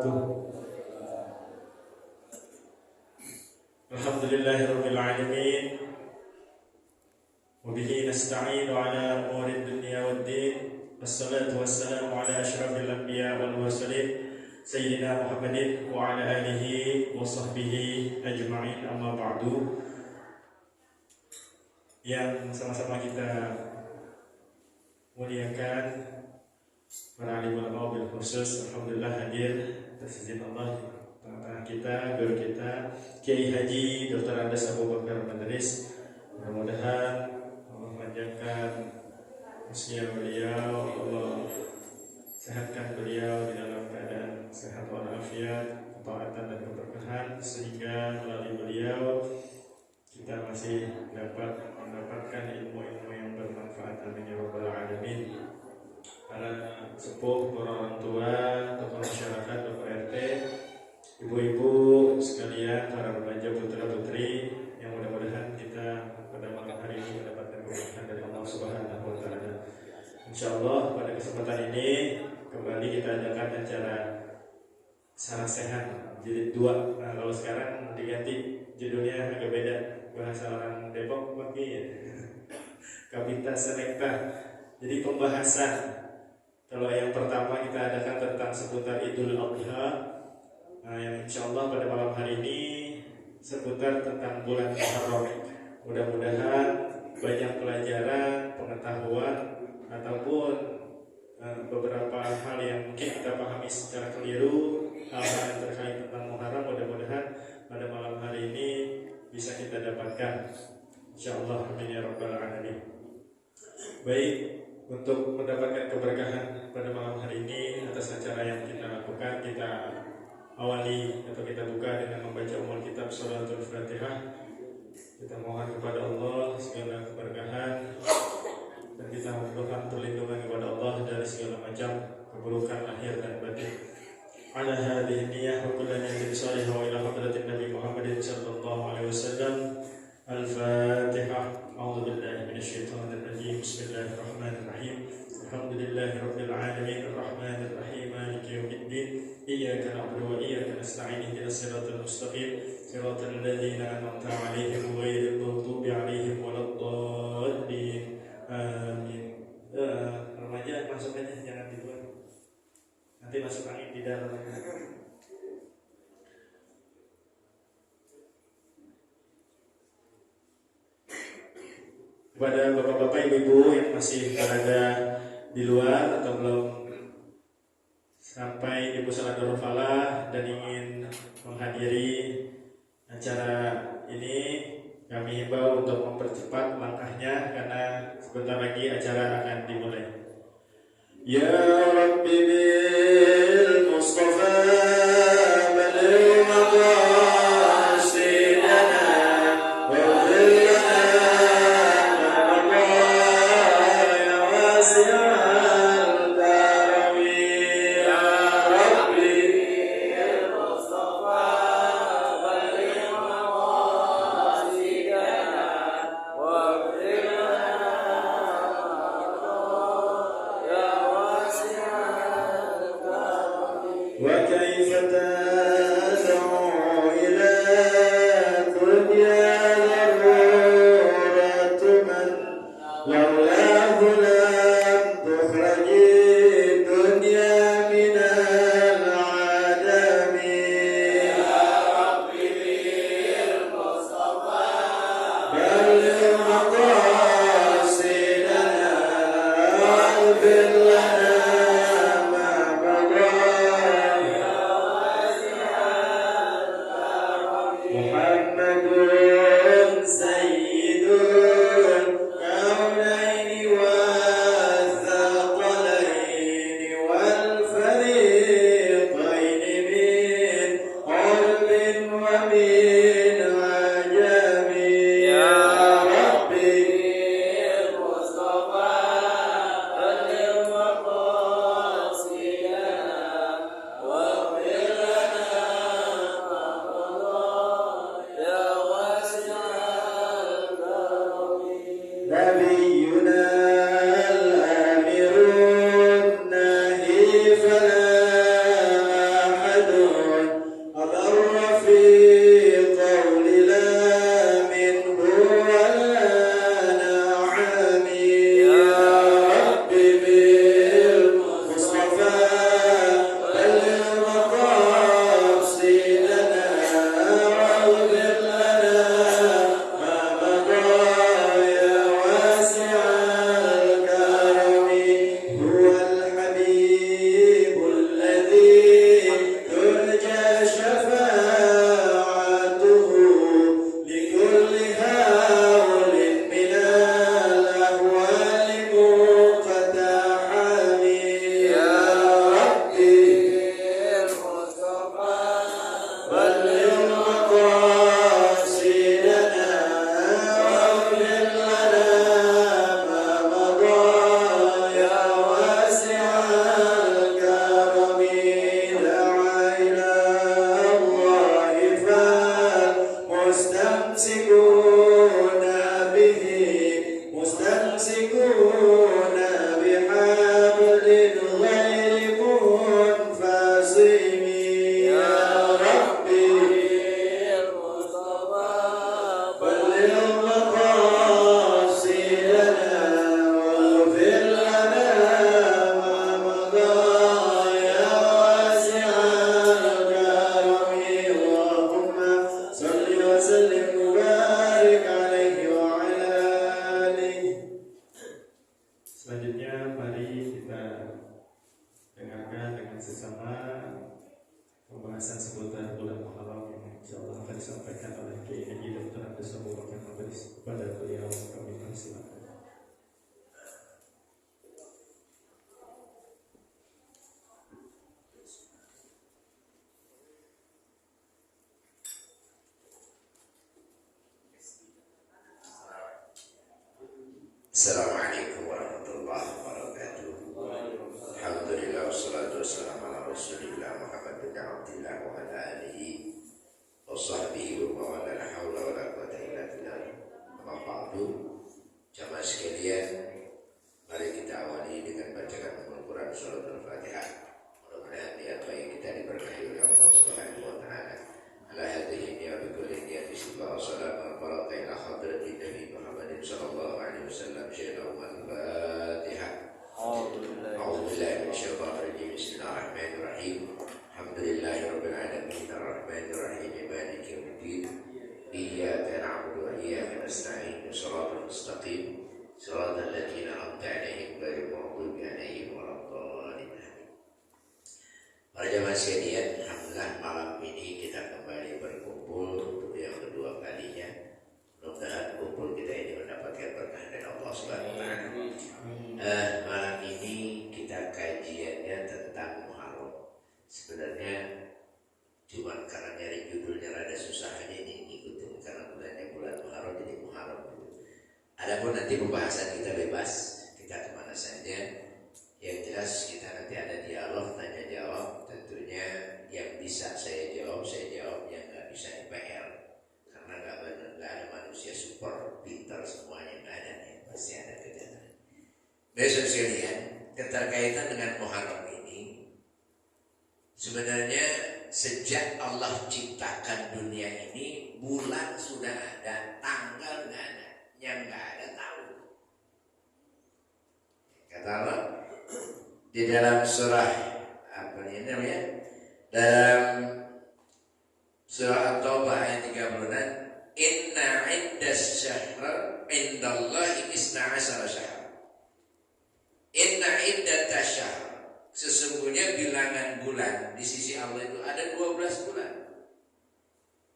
wabarakatuh. Alhamdulillahirabbil alamin. Wa bihi nasta'inu ala umuri dunya waddin. Wassalatu wassalamu ala asyrafil anbiya wal mursalin sayyidina Muhammadin wa ala alihi wa sahbihi ajma'in, amma ba'du. Yang sama-sama kita muliakan para alim ulama bil khusus, alhamdulillah hadir atas izin Allah tengah-tengah kita guru kita Kiai Haji Dr. Andes Abu Bakar Madris. Mudah-mudahan Allah panjangkan usia beliau, Allah sehatkan beliau di dalam keadaan sehat walafiat, ketaatan dan keberkahan, sehingga melalui beliau kita masih dapat mendapatkan ilmu-ilmu yang bermanfaat. Amin ya rabbal alamin. Para sepuh, para orang tua, tokoh masyarakat, tokoh RT, ibu-ibu sekalian, para remaja putra putri, yang mudah-mudahan kita pada malam hari ini mendapatkan keberkahan dari Allah Subhanahu wa taala. Insyaallah pada kesempatan ini kembali kita adakan acara Sarah Sehat jilid 2. Nah, kalau sekarang diganti judulnya agak beda, bahasa orang Depok pakai Kabita Selekta. Jadi pembahasan, kalau yang pertama kita adakan tentang seputar Idul Adha. Nah, yang insyaallah pada malam hari ini seputar tentang bulan Muharram. Mudah-mudahan banyak pelajaran, pengetahuan, ataupun beberapa hal yang mungkin kita pahami secara keliru, hal-hal yang terkait tentang Muharram, mudah-mudahan pada malam hari ini bisa kita dapatkan, insyaallah. Amin ya rabbal alamin. Baik, untuk mendapatkan keberkahan pada malam hari ini atas acara yang kita lakukan, kita awali atau kita buka dengan membaca umul kitab Shalatul Fatihah. Kita mohon kepada Allah segala keberkahan dan kita mohon perlindungan kepada Allah dari segala macam keburukan lahir dan batin. Ala hadhihi niyyah wa kullu niyatin salihah wa ila hadratin Nabi Muhammadin sallallahu alaihi wasallam. Al-Fatihah. A'udzu billahi minasyaitonir rajim. Bismillahirrahmanirrahim. Alhamdulillahirabbil alamin arrahmanir rahim maliki yaumiddin. Iyyaka na'budu wa iyyaka nasta'in. Ihdinas siratal mustaqim. Siratal ladzina an'amta 'alaihim ghairil maghdubi 'alaihim waladdallin. Amin. Remaja masuk aja, jangan di luar. Nanti masuk angin di dalam. Kepada bapak-bapak, ibu-ibu yang masih berada di luar atau belum sampai di Pusara Falah dan ingin menghadiri acara ini, kami himbau untuk mempercepat langkahnya karena sebentar lagi acara akan dimulai. Ya Rabbi bil Mustafa Kepada beliau kami persilakan. Assalamualaikum warahmatullahi wabarakatuh. Alhamdulillah wassalatu wassalamu ala Rasulillah Muhammad bin Abdillah wa ala alihi wa sahbihi wa mawala la hawla wa la quwwata illa billah. Amma ba'du. Jamaah sekalian, mari kita awali dengan bacaan Al-Quran surat Al-Fatihah. Mudah-mudahan niat baik kita diberkahi oleh Allah Subhanahu wa taala. Ala hadhihi niyyati kulli niyyati sallallahu alaihi wasallam wa baraka ila hadratin Nabi Muhammadin sallallahu alaihi wasallam. Syaitan Al-Fatihah. A'udzu billahi minasyaitonir rajim. Bismillahirrahmanirrahim. Alhamdulillahirabbil alamin arrahmanir rahim maliki yaumiddin. Iyyaka na'budu wa iyyaka nasta'in. Shiratal mustaqim. Shiratal ladzina an'amta 'alaihim ghairil maghdubi 'alaihim waladdallin. Para jamaah sekalian, alhamdulillah malam ini kita kembali berkumpul untuk yang kedua kalinya. Mudah-mudahan kumpul kita ini mendapatkan berkah dari Allah Subhanahu wa taala. Malam ini kita kajiannya tentang Muharram. Sebenarnya cuma karena nyari judulnya rada susah aja ini ngikutin, karena bulannya bulan Muharram jadi Muharram. Adapun nanti pembahasan kita bebas, kita kemana saja. Yang jelas kita nanti ada dialog, tanya jawab. Tentunya yang bisa saya jawab, yang nggak bisa PR. Karena nggak ada manusia super pintar semuanya, nggak ada nih, pasti ada kejadian. Besok sekalian, keterkaitan dengan Muharram ini, sebenarnya sejak Allah ciptakan dunia ini, bulan sudah ada, tanggal nggak ada, yang nggak ada tahun. Kata Allah di dalam surah apa ini namanya? Dalam surah At-Taubah ayat 36, inna iddas syahr indallahi isna asyara syahr. Inna iddat syahr, sesungguhnya bilangan bulan di sisi Allah itu ada 12 bulan.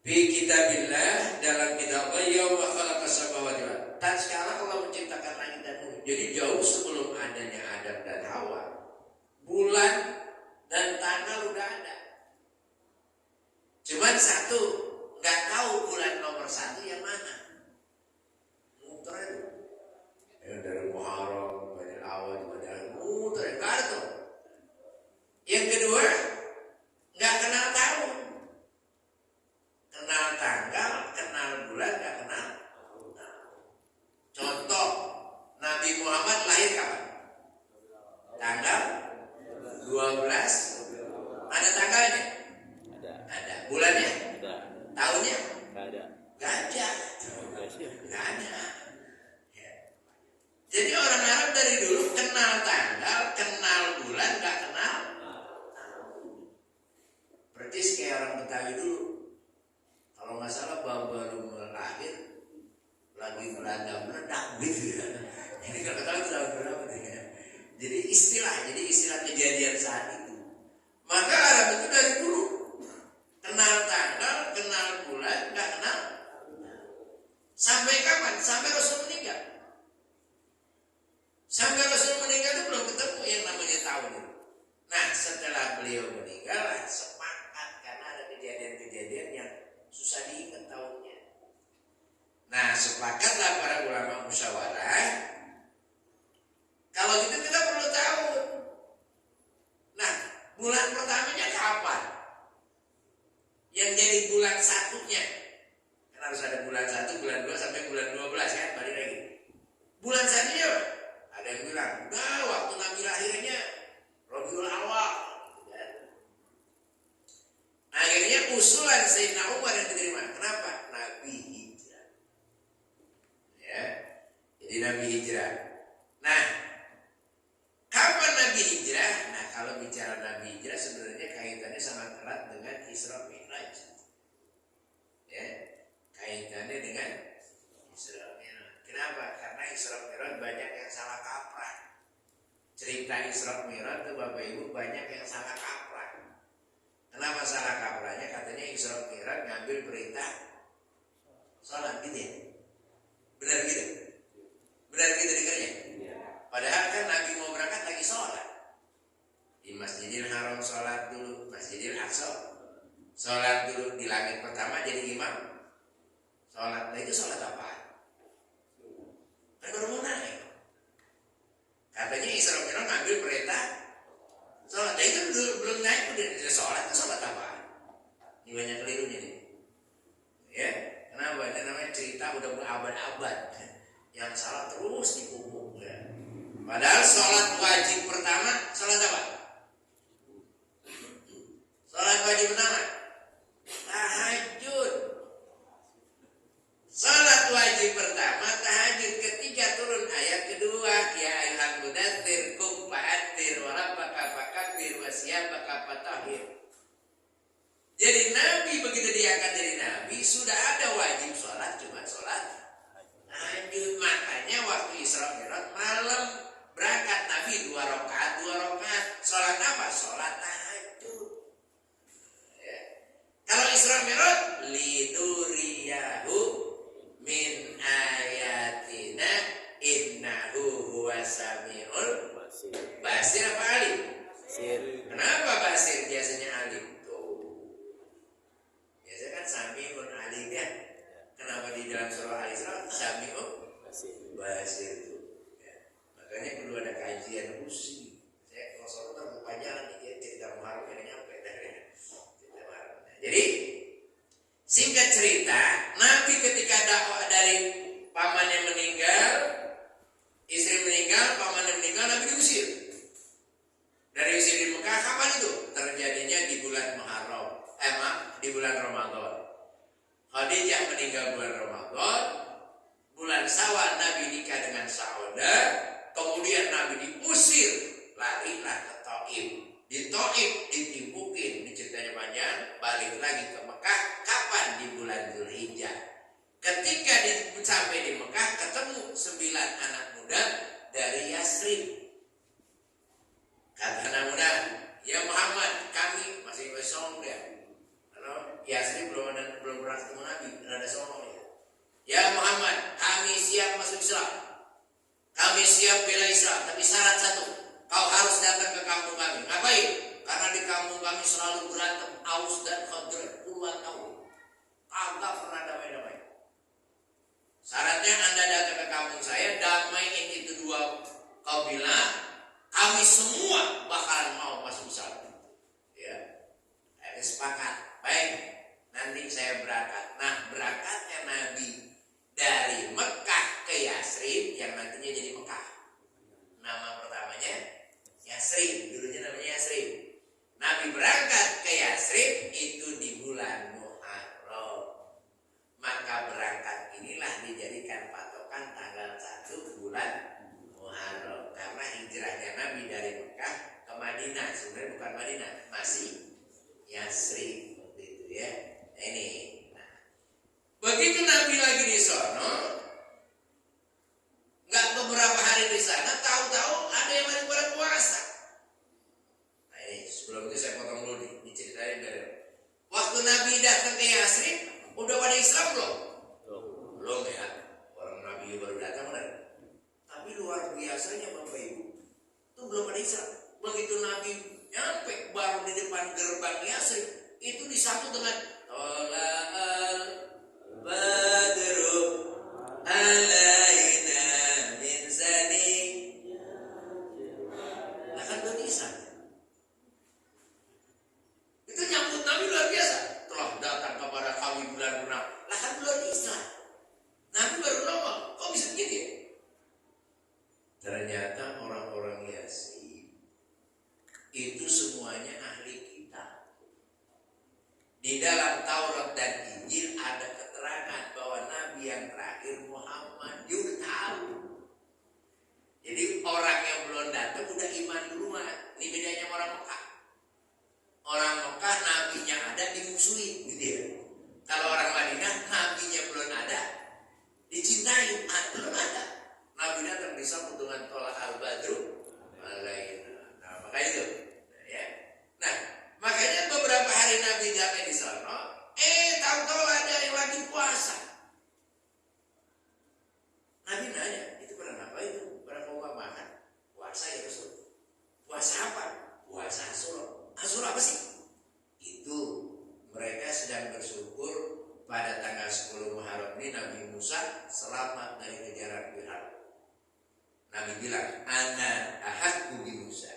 Fi kitabillah, dalam kitab Allah, yauma khalaqas samawati wal ardh. Tatkala Allah menciptakan langit dan bumi. Jadi jauh sebelum adanya Adam dan Hawa, bulan dan tanggal udah ada. Cuman satu, nggak tahu bulan nomor satu yang mana. Muter itu. Yang dari Muharram, dari awal, dari muter, nggak ada tuh. Yang kedua, nggak kenal tahun. Kenal tanggal, kenal bulan, nggak kenal. Contoh, Nabi Muhammad lahir kapan? Tanggal 12. Ada tanggalnya? Ada. Bulannya? Ada. Tahunnya? Ada. Gak ada. Gak ada. Ya. Jadi orang Arab dari dulu kenal tanggal, kenal bulan, gak kenal. Persis kayak orang Betawi dulu. Kalau nggak salah baru lahir, lagi meledak gitu ya. Ini nggak tahu tahun berapa ya. Jadi istilah kejadian saat itu. Maka Arab itu dari dulu kenal tanggal, kenal bulan, nggak kenal. Sampai kapan? Sampai Rasul meninggal. Sampai Rasul meninggal itu belum ketemu yang namanya tahun itu. Nah, setelah beliau meninggal, sepakat karena ada kejadian-kejadian yang susah diingat tahunnya. Nah, sepakatlah para ulama musyawarah, kalau gitu kita perlu tahu. Nah, bulan pertamanya kapan? Yang jadi bulan satunya. Kan harus ada bulan 1, bulan 2 sampai bulan 12 kan, balik lagi. Bulan satunya ada yang bilang, nah waktu Nabi lahirnya Rabiul Awal. Akhirnya usulan Sayyidina Umar yang diterima. Kenapa? Nabi hijrah. Ya, jadi Nabi hijrah. Nah, kapan Nabi hijrah? Nah, kalau bicara Nabi hijrah sebenarnya kaitannya sangat erat dengan Isra Mi'raj. Ya, kaitannya dengan Isra Mi'raj. Kenapa? Karena Isra Mi'raj banyak yang salah kaprah. Cerita Isra Mi'raj itu Bapak Ibu banyak yang salah kaprah. Kenapa salah kaprahnya? Katanya Isra Mi'raj ngambil perintah sholat gitu ya. Sholat dulu di langit pertama jadi imam. Sholat, nah itu sholat apa? Kan baru mau naik. Katanya Isra Mi'raj ngambil perintah sholat, nah itu belum naik udah sholat, itu sholat apa? Ini banyak kelirunya nih. Ya, kenapa? Ini namanya cerita udah berabad-abad. Yang salah terus dipupuk. Ya. Padahal sholat wajib pertama, sholat apa? Sholat wajib pertama, tahajud. Sholat wajib pertama tahajud, ketika turun ayat kedua, ya ayyuhal mudatsir qum fa'anzir wa rabbaka fakabbir wa siyabaka fatahhir. Jadi Nabi begitu diangkat jadi Nabi sudah ada wajib sholat, cuma sholat tahajud. Makanya waktu Isra Mi'raj malam berangkat Nabi 2 rakaat. Sholat apa? Sholat tahajud. Ya. Kalau Isra Mi'raj liduriyahu min ayatina innahu huwas samiul basir. Apa alim? Kenapa basir biasanya alim? Tuh. Biasanya kan samiul alim ya. Kenapa di dalam surah Al-Isra samiul basir tuh? Ya. Makanya perlu ada kajian khusus. Saya kalau soal terbuka nih cerita Muharram yang nyampe cerita Muharram. Jadi singkat cerita, Nabi ketika dakwah dari pamannya meninggal, istri meninggal, pamannya meninggal, Nabi diusir. Dari usir di Mekah, kapan itu? Terjadinya di bulan Muharram, di bulan Ramadan. Khadijah meninggal bulan Ramadan, bulan Syawal Nabi nikah dengan Saudah, kemudian Nabi diusir, larilah ke Taif. Di Taif ditimpukin, ini ceritanya panjang, balik lagi ke Mekah. Kapan? Di bulan Dzulhijjah. Ketika sampai di Mekah, ketemu 9 anak muda dari Yasrib. Kata anak muda, ya Muhammad, kami masih songong ya. Karena Yasrib belum pernah ketemu Nabi, ada songong ya. Ya Muhammad, kami siap masuk Islam, kami siap bela Islam, tapi syarat satu, kau harus datang ke kampung kami. Ngapain? Karena di kampung kami selalu berantem Aus dan Khazraj puluhan tahun. Kagak pernah damai-damai. Syaratnya Anda datang ke kampung saya, damaiin itu 2 kabilah, kami semua bakalan mau masuk Islam. Ya, ada sepakat. Baik, nanti saya berangkat. Nah, berangkatnya Nabi dari Mekah ke Yasrib, yang nantinya jadi Mekah. Nama pertamanya Yasrib, dulunya namanya Yasrib. Nabi berangkat ke Yasrib itu di bulan Muharram. Maka berangkat inilah dijadikan patokan tanggal 1 bulan Muharram. Karena hijrahnya Nabi dari Mekah ke Madinah, sebenarnya bukan Madinah, masih Yasrib waktu itu ya. Nah, ini. Nah, begitu Nabi lagi di sono, nggak beberapa hari di sana, tahu-tahu ada yang lagi pada puasa. Nah ini sebelum itu saya potong dulu nih, ini ceritanya dari waktu Nabi datang ke Yasrib, udah pada Islam belum? Belum ya, orang Nabi baru datang kan. Tapi luar biasanya Bapak Ibu, itu belum pada Islam. Begitu Nabi nyampe baru di depan gerbang Yasrib, itu disambut dengan Tola'al Badru alaina min zani. Nah kan belum Islam. Itu nyambut Nabi luar biasa. Telah datang kepada kami bulan purnama. Lah kan belum Islam. Nabi baru nongol. Kok bisa begitu ya? Ternyata orang-orang Yasrib itu semuanya ahli kitab. Di dalam Taurat dan Injil ada keterangan bahwa Nabi yang terakhir Muhammad. Dia tahu. Jadi orang yang belum datang udah iman duluan. Ini bedanya orang Mekah. Orang Mekah nabinya ada dimusuhin gitu ya. Kalau orang Madinah nabinya belum ada dicintai. Belum ada. Nabi datang disambut dengan Tola'al Badru alaina. Nah, makanya itu. Ya. Nah, makanya beberapa hari Nabi sampai di sana, tahu-tahu ada yang lagi puasa. Nabi nanya, itu pada apa itu? Pada mau makan? Puasa ya Rasul. Puasa apa? Puasa Asyura. Asyura apa sih? Itu mereka sedang bersyukur pada tanggal 10 Muharram ini Nabi Musa selamat dari kejaran Firaun. Nabi bilang, ana ahakku bi Musa.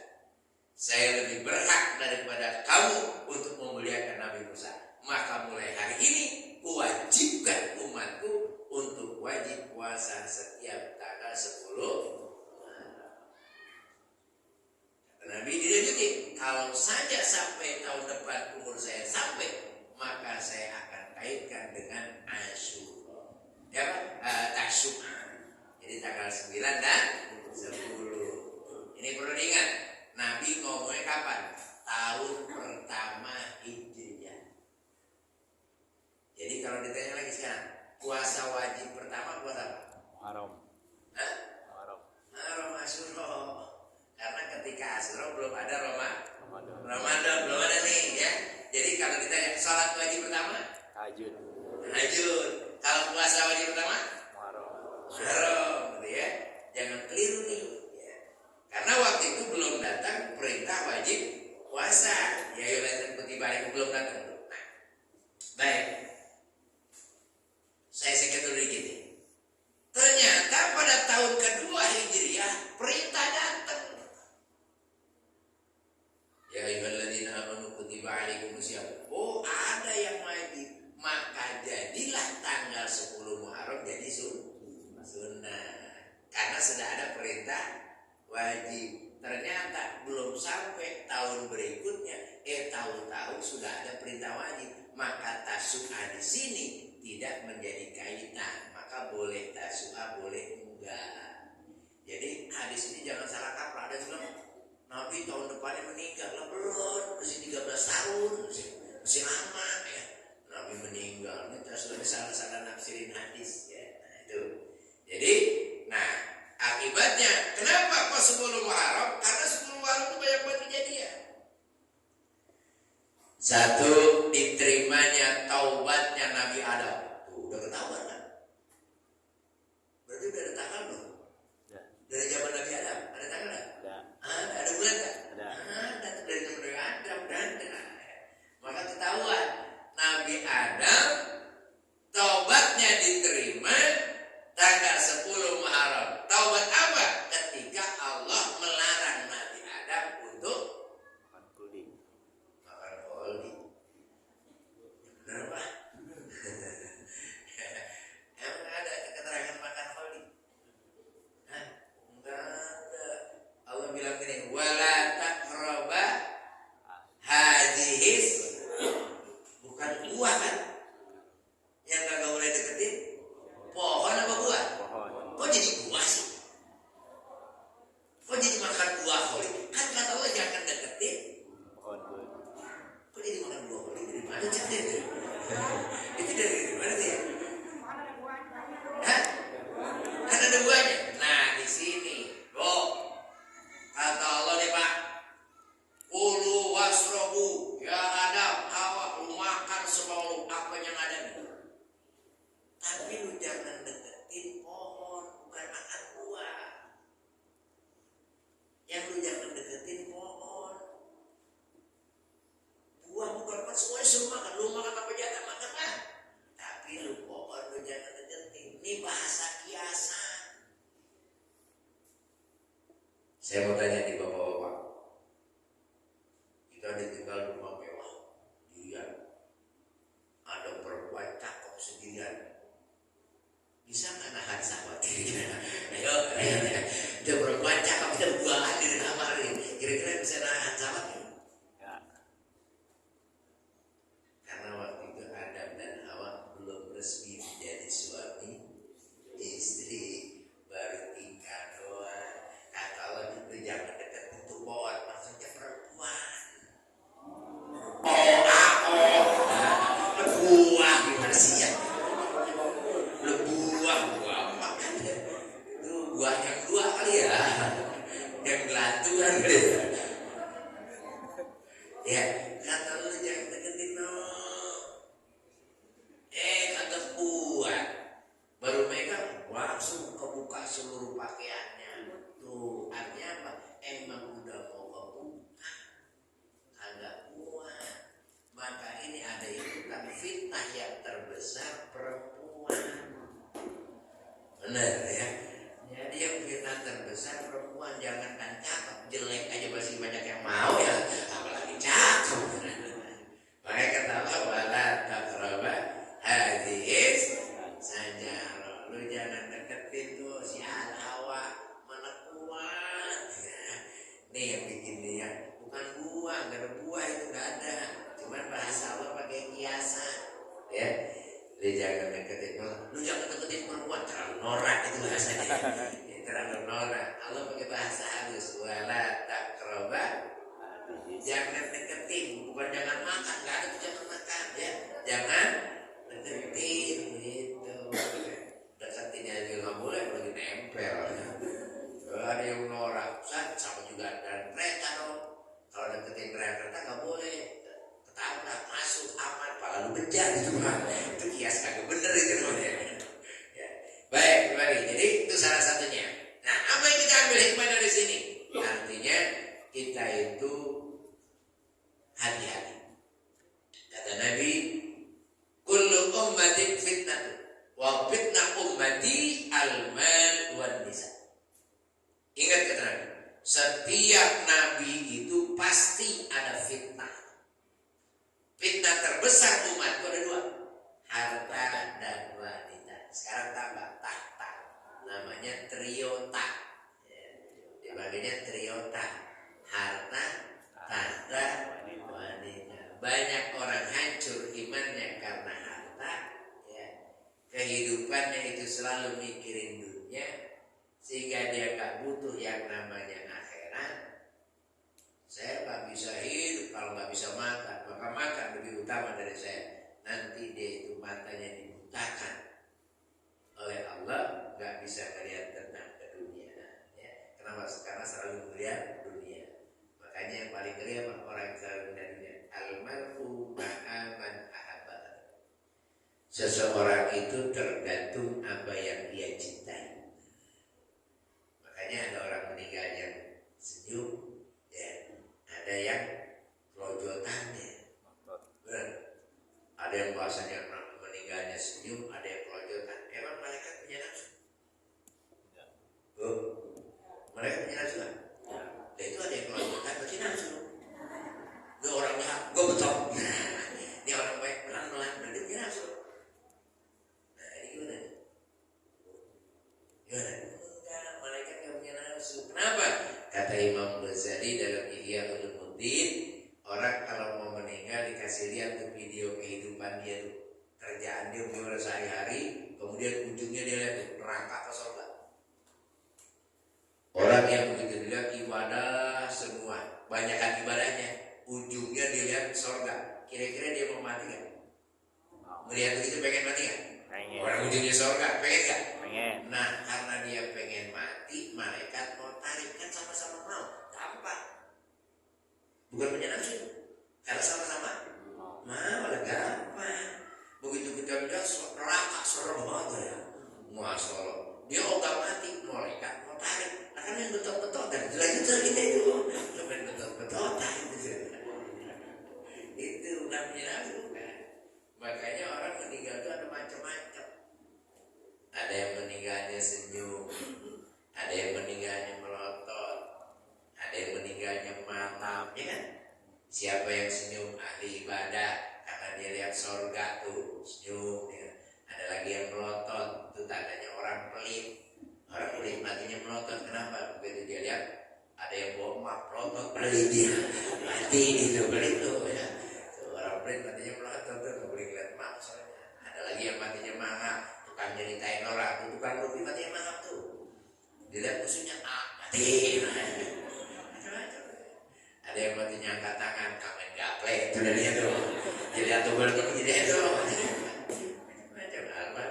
Saya lebih berhak daripada kamu untuk memuliakan Nabi Musa. Maka mulai hari ini wajibkan umatku untuk wajib puasa setiap tanggal 10 Nabi dilanjutin, kalau saja sampai tahun depan umur saya sampai, maka saya akan kaitkan dengan Asyura. Ya Pak? Tasyu'a. Jadi tanggal 9 dan 10. Ini perlu diingat. Nabi ngomongnya kapan? Tahun pertama Hijriah. Jadi kalau ditanya lagi sekarang, puasa wajib pertama puasa apa? Muharram. Hah? Muharram. Muharram Asyura. Karena ketika Asyura belum ada Ramadan. Ramadan belum ada nih ya. Jadi kalau ditanya salat wajib pertama Tahajud. tahajud. Kalau puasa wajib pertama Muharram. Muharram, gitu ya. Jangan keliru nih ya. Karena waktu itu belum datang perintah wajib puasa. Ya yang kutiba itu belum datang. Nah, baik. Saya singkat dulu dikit nih. Ternyata pada tahun kedua Hijriah perintah datang. Ya ayyuhalladzina amanu kutiba alaikumusiyam. Oh, ada yang wajib. Maka jadilah tanggal 10 Muharram jadi sunnah. Karena sudah ada perintah wajib. Ternyata belum sampai tahun berikutnya, tahun-tahun sudah ada perintah wajib. Maka tasyu'a di sini tidak menjadi kaitan. Maka boleh tasyu'a, boleh enggak. Jadi hadis ini jangan salah kaprah. Ada yang bilang Nabi tahun depannya meninggal, lah belum, masih 13 tahun, masih lama ya. Nabi meninggal, ini terus salah nafsirin hadis ya. Nah itu. Jadi, nah akibatnya kenapa kok 10 Muharram? Karena 10 Muharram itu banyak banget kejadian. Satu, diterimanya taubatnya Nabi Adam. Tuh, udah ketahuan kan? Berarti udah ada tanggal belum? Ya. Dari zaman Nabi Adam, ada tanggal nggak? Ada. Ada bulan nggak? Ada. Ada tuh dari zaman Nabi Adam dan maka ketahuan Nabi Adam taubatnya diterima tanggal 10 Muharram. Taubat apa? Ketika Allah melarang Nabi Adam untuk Makan kulit. makan koli. Benar Pak? Emang ada keterangan makan koli? Hah? Enggak ada. Allah bilang gini, wala taqraba hadhis, bukan buah kan? Yang kagak boleh deketin pohon apa buah? Pohon. Kok jadi buah sih? Kok jadi makan buah koli? Kan kata Allah jangan deketin. Pohon kulit. Kok jadi makan buah koli? Dari mana ceritanya? Itu dari mana sih? Hah? Kan ada buahnya. Nah di sini, kata Allah nih Pak, kulu wasrobu, ya Adam, Hawa, lu makan semau apa yang ada nih. Tapi lu jangan deketin pohon, bukan makan buah. Yang lu jangan deketin pohon. Buah bukan makan, semuanya suruh makan. Lu makan apa jangan makan kan? Tapi lu pohon lu jangan deketin. Ini bahasa kiasan. Saya mau tanya di bapak-bapak. Kita ditinggal rumah mewah sendirian. Ada perempuan cakep sendirian. Bisa ini ada itu kan fitnah yang terbesar perempuan. Benar ya. Jadi yang fitnah terbesar perempuan, jangankan cakep, jelek aja masih banyak yang mau ya, apalagi cakep. Makanya kata Allah wala taqraba hadis saja. Lu jangan deketin tuh si hawa mana kuat ya. Nih yang bikin dia bukan buah, gak ada buah itu gak ada. Cuman bahasa Allah pakai kiasan ya. Lu jangan deketin, lu jangan deketin perempuan, terlalu norak itu bahasanya. Ya, terlalu norak. Allah pakai bahasa halus wala taqraba. Jangan deketin, bukan jangan makan, gak ada tuh jangan makan ya. Jangan deketin gitu. Deketin aja nggak boleh, apalagi nempel. Ada yang norak, sama juga dan kereta dong. Kalau deketin kereta nggak boleh, ketabrak masuk aman, pala lu bejat itu mah. Itu kias kagak bener itu namanya. Ya. Baik, kembali. Jadi itu salah satunya. Nah, apa yang kita ambil hikmah dari sini? Artinya kita itu hati-hati. Kata Nabi, kullu ummatin fitnatun wa fitnah ummati al-mal wan nisa. Ingat kata Nabi, setiap nabi itu pasti ada fitnah. Fitnah terbesar umat itu ada dua, harta dan wanita. Sekarang tambah tahta, namanya triota. Dibaginya triota, harta, tahta, wanita. Banyak orang hancur imannya karena harta, ya. Kehidupannya itu selalu mikirin dunia, sehingga dia gak butuh yang namanya akhirat. Saya gak bisa hidup kalau gak bisa makan, maka makan lebih utama dari saya. Nanti dia itu matanya dibutakan oleh Allah, gak bisa melihat tentang ke dunia. Ya. Kenapa? Karena selalu melihat dunia. Makanya yang paling ngeri apa? Orang yang selalu melihat dunia. Al-mar'u ma'aman ahabba. Seseorang itu tergantung apa yang dia cintai. Makanya ada orang meninggal yang senyum, ya. Ada yang kelojotannya. Benar. Ada yang bahasanya meninggalnya senyum, ada yang kelojotan. Emang malaikat punya nafsu? Oh, malaikat punya nafsu kan? Dan itu ada yang kelojotan, berarti nafsu. Gue orang jahat, gue betul. Ini orang baik, pelan-pelan, berarti punya nafsu. Nah, ini gimana? Gimana? Enggak, malaikat gak punya nafsu. Kenapa? Kata Imam Ghazali dalam Ihya Ulumuddin, orang kalau mau meninggal dikasih lihat tuh video kehidupan dia tuh, kerjaan dia gimana sehari-hari, kemudian ujungnya dia lihat tuh neraka atau surga. Orang yang begitu dilihat ibadah semua, banyakkan ibadahnya, ujungnya dilihat surga. Kira-kira dia mau mati gak? Melihat begitu pengen mati gak? Pengen. Orang ujungnya surga, pengen gak? Pengen. Nah, karena dia pengen mati, malaikat mau tarik, kan sama-sama mau, gampang. Bukan punya nafsu, karena sama-sama mau, lah gampang. Begitu kita lihat neraka serem banget ya, Masya Allah. Dia ogah mati, malaikat mau tarik. Nah, kan yang betul-betul dan jelas-jelas kita itu, yang betul-betul tarik itu namanya nafsu kan. Makanya orang meninggal itu ada macam-macam. Ada yang meninggalnya senyum, ada yang meninggalnya melotot, ada yang meninggalnya malam, ya kan? Siapa yang senyum ahli ibadah karena dia lihat surga tuh senyum, ya. Ada lagi yang melotot, itu tandanya orang pelit. Orang pelit matinya melotot, kenapa? Begitu dia lihat ada yang bawa emak melotot, pelit dia, mati itu pelit tuh, ya. Tuh, orang pelit matinya melotot tuh, nggak boleh lihat emak soalnya. Ada lagi yang matinya mangap, tukang nyeritain orang, tuh tukang kopi matinya mangap tuh. Dilihat musuhnya mati. Macam-macam. Ada yang matinya angkat tangan, kamen gaple, itu dari itu. Jadi atau berkopi jadi itu. Macam apa?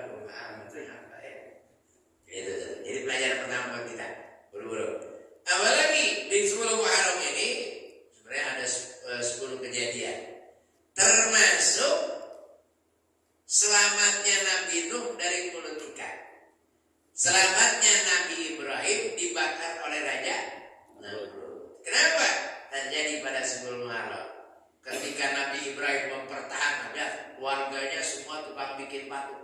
Itu. Jadi pelajaran pertama buat kita, buru-buru. Apalagi di 10 Muharram ini sebenarnya ada 10 kejadian, termasuk selamatnya Nabi Nuh dari mulut ikan, selamatnya Nabi Ibrahim dibakar oleh Raja Namrud. Kenapa? Terjadi pada 10 Muharram. Ketika Nabi Ibrahim mempertahankan warganya semua tukang bikin patung.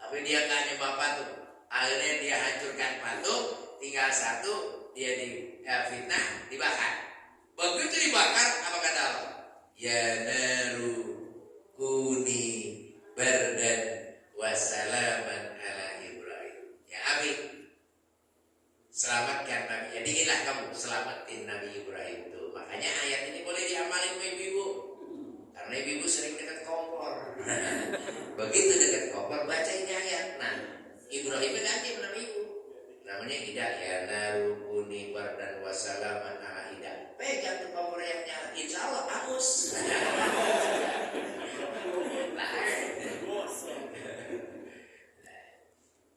Tapi dia nggak nyembah patung. Akhirnya dia hancurkan patung, tinggal satu, dia fitnah, dibakar. Begitu dibakar, apa kata Allah? Ya naru kuni bardan wassalaman ala Ibrahim. Ya api, selamatkan Nabi. Ya dinginlah kamu, selamatin Nabi Ibrahim itu. Makanya ayat ini boleh diamalin sama ibu-ibu. Karena ibu-ibu sering dekat kompor. Begitu dekat kompor, baca ini ayat. Nah, Ibrahim ganti nama ibu. Namanya Ida. Ya narukuni bardan wassalaman ala Ida. Pegang tuh kompor yang nyala. Insya Allah hangus.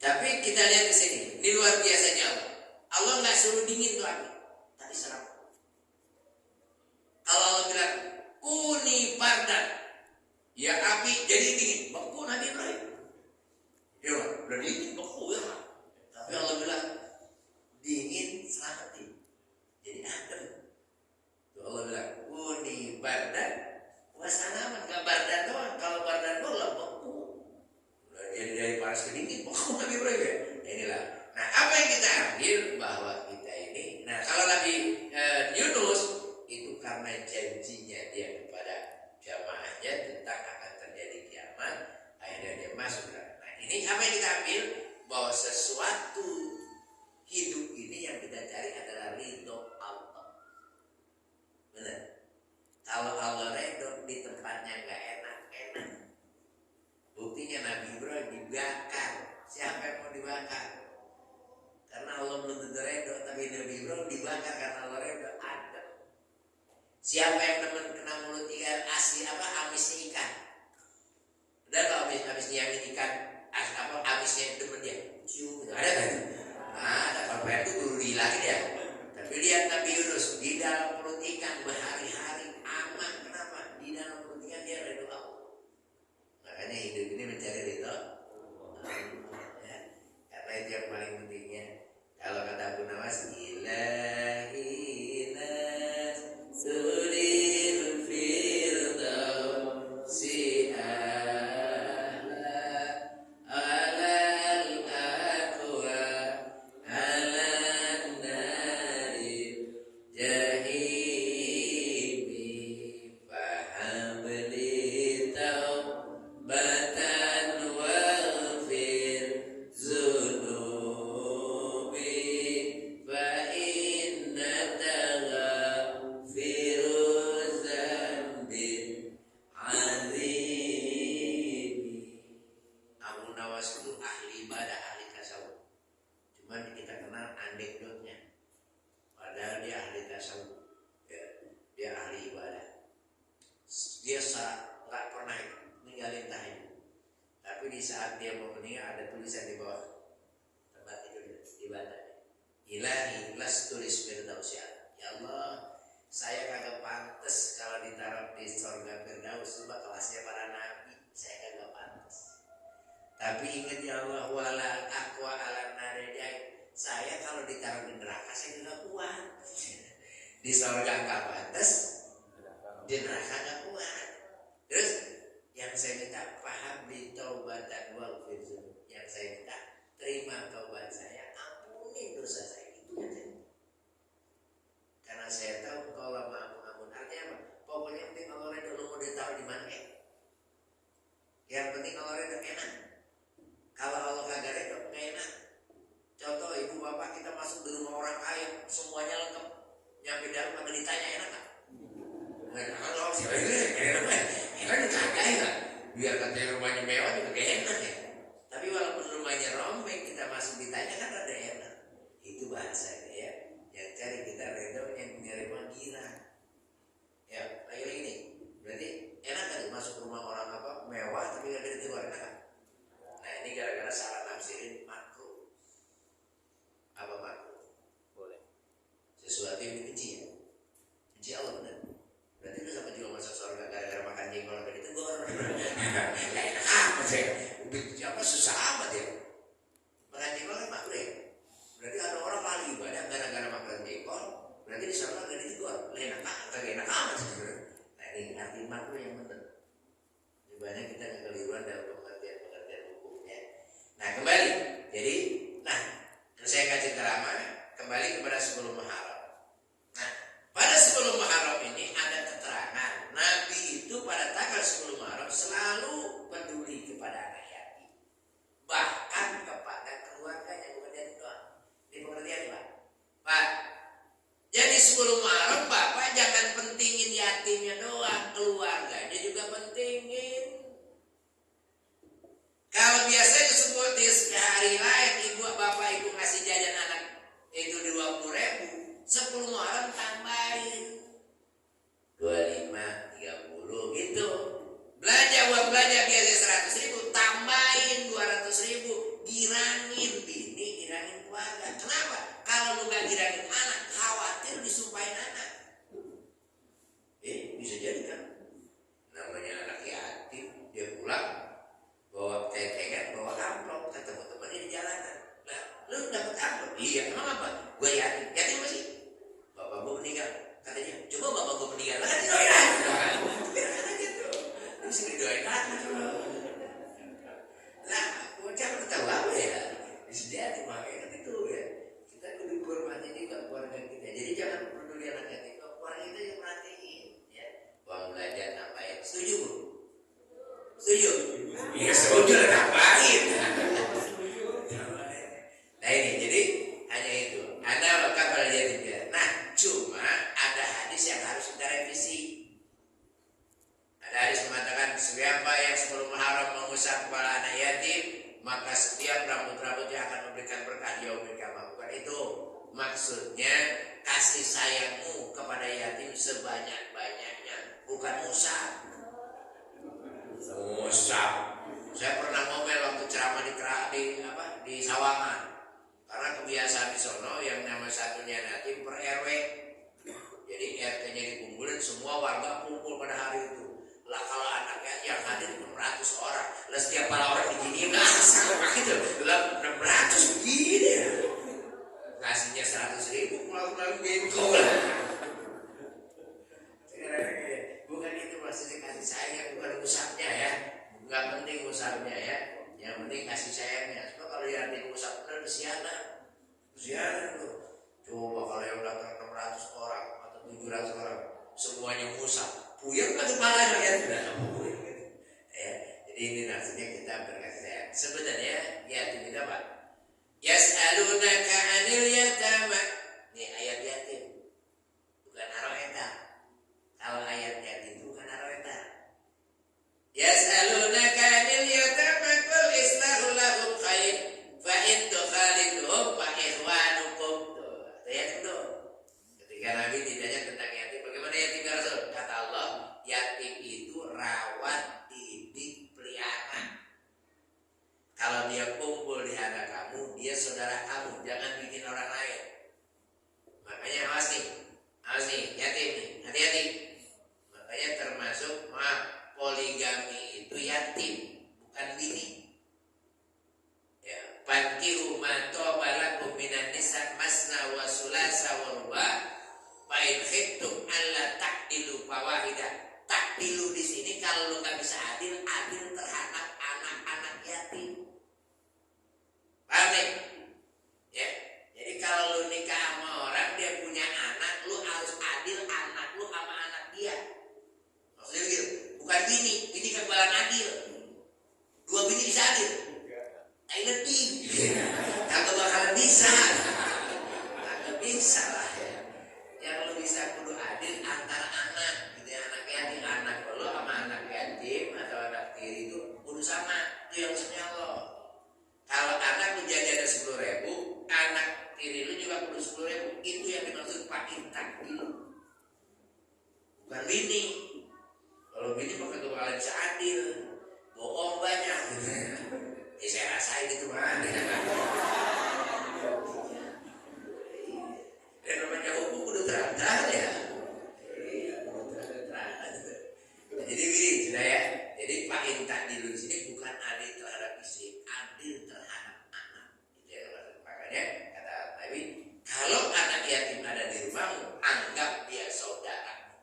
Tapi kita lihat di sini, ini luar biasanya Allah. Allah nggak suruh dingin tuh api, tapi serap. Kalau Allah bilang kuni bardan, ya api jadi dingin, beku Nabi Ibrahim. Ya, udah dingin beku ya. Tapi Allah bilang dingin selamatin, jadi adem. Tuh Allah bilang kuni bardan, wasalaman nggak bardan doang. Kalau bardan doang beku. Jadi dari panas ke dingin, beku Nabi Ibrahim ya. Inilah. Nah, apa yang kita ambil bahwa kita ini, nah kalau Nabi Yunus itu karena janjinya dia kepada jamaahnya tentang akan terjadi kiamat, akhirnya dia masuk. Nah, ini apa yang kita ambil bahwa sesuatu hidup ini yang kita cari adalah ridho Allah. Benar? Kalau Allah ridho di tempatnya nggak enak-enak. Buktinya Nabi Ibrahim dibakar. Siapa yang mau dibakar? Karena Allah belum tentu redho, tapi Nabi Ibrahim dibakar karena Allah redho. Ada. Siapa yang teman kena mulut ikan amisnya ikan? Udah tau amisnya ikan, amisnya demen dia. Cium gitu. Ada kan? Nah, ada kalau itu dulu lagi dia. Tapi lihat Nabi Yunus di dalam perut ikan berhari-hari aman. Kenapa? Di dalam perut ikan dia redho Allah. Makanya hidup ini mencari ridho. Ya. Karena itu yang paling pentingnya. Kalau kata Abu Nawas, ilahi nasulil firdausi ala alal aqwa alal nari jahimi fahabli taubatan waghfir zunubi fa inna taghfiru dzambin azimi. Abu Nawas itu ahli ibadah, ahli tasawuf. Cuma kita kenal anekdotnya. Padahal dia ahli tasawuf. Ya, dia ahli ibadah. Dia nggak pernah ninggalin tahajud. Tapi di saat dia mau meninggal ada tulisan di bawah tempat tidur di badannya. Ilahi lastulis firdausi. Ya Allah, saya kagak pantas kalau ditaruh di surga Firdaus. Coba kelasnya para nabi, saya kagak pantas. Tapi ingat ya Allah, wala aqwa ala narijai. Saya kalau ditaruh di neraka saya juga kuat. Di surga nggak pantas, di neraka nggak kuat. Terus yang saya minta paham di taubatan wal firzun. Yang saya minta terima taubat saya, ampuni dosa saya. Itu yang saya minta. Karena saya tahu kalau ampun artinya apa? Pokoknya yang penting Allah redha, lu mau ditaruh di mana ya? Yang penting Allah redha enak. Kalau Allah kagak redha nggak enak. Contoh ibu bapak kita masuk di rumah orang kaya, semuanya lengkap. Nyampe dalam kagak ditanya enak nggak? Kalau sih enak kagak ya. Biar katanya rumahnya mewah juga gak enak ya. Tapi walaupun rumahnya rombeng kita masuk ditanya kan ada enak. Itu bahasanya ya. Yang cari kita redha yang nyari panggilan. Ya lagi nih. Berarti enak kan masuk rumah orang apa mewah tapi gak ada ditegur, enak kan? Nah ini gara-gara salah nafsirin makruh. Apa makruh? Boleh. Sesuatu yang dibenci ya. Benci Allah benar. Berarti lu sama juga masuk surga gara-gara makan jengkol gak ditegur. Ya enak amat ya. Apa susah amat ya. Makan jengkol kan makruh ya. Berarti ada orang paling ibadah gara-gara makan jengkol. Berarti di surga gak ditegur. Enak amat sebenarnya. Nah ini arti makruh yang benar. Banyak Kalau biasanya seperti sehari lain ibu bapak ibu ngasih jajan anak itu 20.000, 10 Muharram tambahin 25, 30 gitu. Belanja biasa 100.000, tambahin 200.000, girangin bini, girangin keluarga. Kenapa? Kalau lu gak girangin anak, khawatir disumpahin anak. Bisa jadi kan? Namanya anak yatim, dia pulang bawa tetengan, bawa amplop, ketemu temannya di jalanan. Nah, lu dapet amplop? Iya, emang apa? Gue yatim masih. Bapak gue meninggal, katanya, coba bapak gue meninggal, lah didoain aja. Biarkan aja tuh, bisa didoain aja. Nah, bocah udah tahu apa ya? Bisa jadi makanya itu ya. Kita kudu hormati juga keluarga kita. Jadi jangan peduli anak yatim, keluarga kita yang perhatiin. Ya, uang belajar tambahin. Setuju bu? Setuju? Iya setuju lah tambahin. Nah ini jadi hanya itu. Ada wakaf pada yatim. Nah cuma ada hadis yang harus kita revisi. Ada hadis mengatakan siapa yang sebelum Muharram mengusap kepala anak yatim, maka setiap rambut-rambutnya akan memberikan berkah di yaumil qiyamah. Bukan itu maksudnya, kasih sayangmu kepada yatim sebanyak-banyaknya, bukan usap. Saya pernah ngomel waktu ceramah di Sawangan. Karena kebiasaan di sono yang nama satunya yatim per RW. Jadi RT-nya dikumpulin, semua warga kumpul pada hari itu. Lah kalau anaknya yang hadir 600 orang, lah setiap orang diginiin, lah sama gitu, lah 600 begini ya. Ngasihnya 100.000, pulang-pulang bengkok lah. Bukan itu maksudnya kasih sayang, bukan usapnya ya. Nggak penting usapnya ya. Yang penting kasih sayangnya. Sebab kalau yang diusap benar kesianan tuh. Coba kalau yang datang 600 orang atau 700 orang, semuanya usap, puyeng kan kepalanya ya. Jadi ini maksudnya kita berkasih sayang. Sebenarnya yatim itu apa? Yas'alunaka 'anil yatama. Ini ayat yatim. Bukan aroeta. Kalau ayat yatim itu bukan aroeta. Yas'alunaka 'anil yatama qul islahu lahum khair fa in tukhaliduhum fa ikhwanukum. Tuh, ayat itu. Ketika Nabi ditanya tentang yatim, bagaimana yatim ya Rasul? Kata Allah, yatim itu rawat, didik, pelihara. Kalau dia kumpul di hadapan kamu, dia saudara kamu, jangan bikin orang lain. Makanya awas nih, yatim nih, hati-hati. Makanya termasuk poligami itu yatim, bukan bini. Ya, fankihu ma taba lakum minan nisa masna wa sulasa wa ruba fa in khiftum alla ta'dilu fawahidah. Ta'dilu di sini kalau lu nggak bisa adil terhadap anak-anak yatim. Paham nih? Ya. Jadi kalau lu nikah sama orang, dia punya anak, lu harus adil anak lu sama anak dia. Maksudnya gitu. Bukan bini kan bakalan adil. 2 bini bisa adil. Lebih. Kagak bakalan bisa. Kagak bisa lah ya. Yang lu bisa kudu adil antara anak. Gitu ya, anak yatim, anak lu sama anak yatim atau anak tiri itu kudu sama. Itu yang maksudnya Allah. Kalau anak lu jajannya 10.000, anak tiri lu juga perlu 10.000. Itu yang dimaksud pakai takdir. Bukan bini. Kalau bini maka tuh bakalan bisa adil. Bohong banyak. Ya saya rasain itu mah. Dan namanya hukum udah terang-terang ya. Jadi begini sudah ya. Jadi pakai takdir di sini bukan adil terhadap istri, adil terhadap anak. Itu yang maksud. Makanya kata Nabi, kalau anak yatim ada di rumahmu, anggap dia saudara.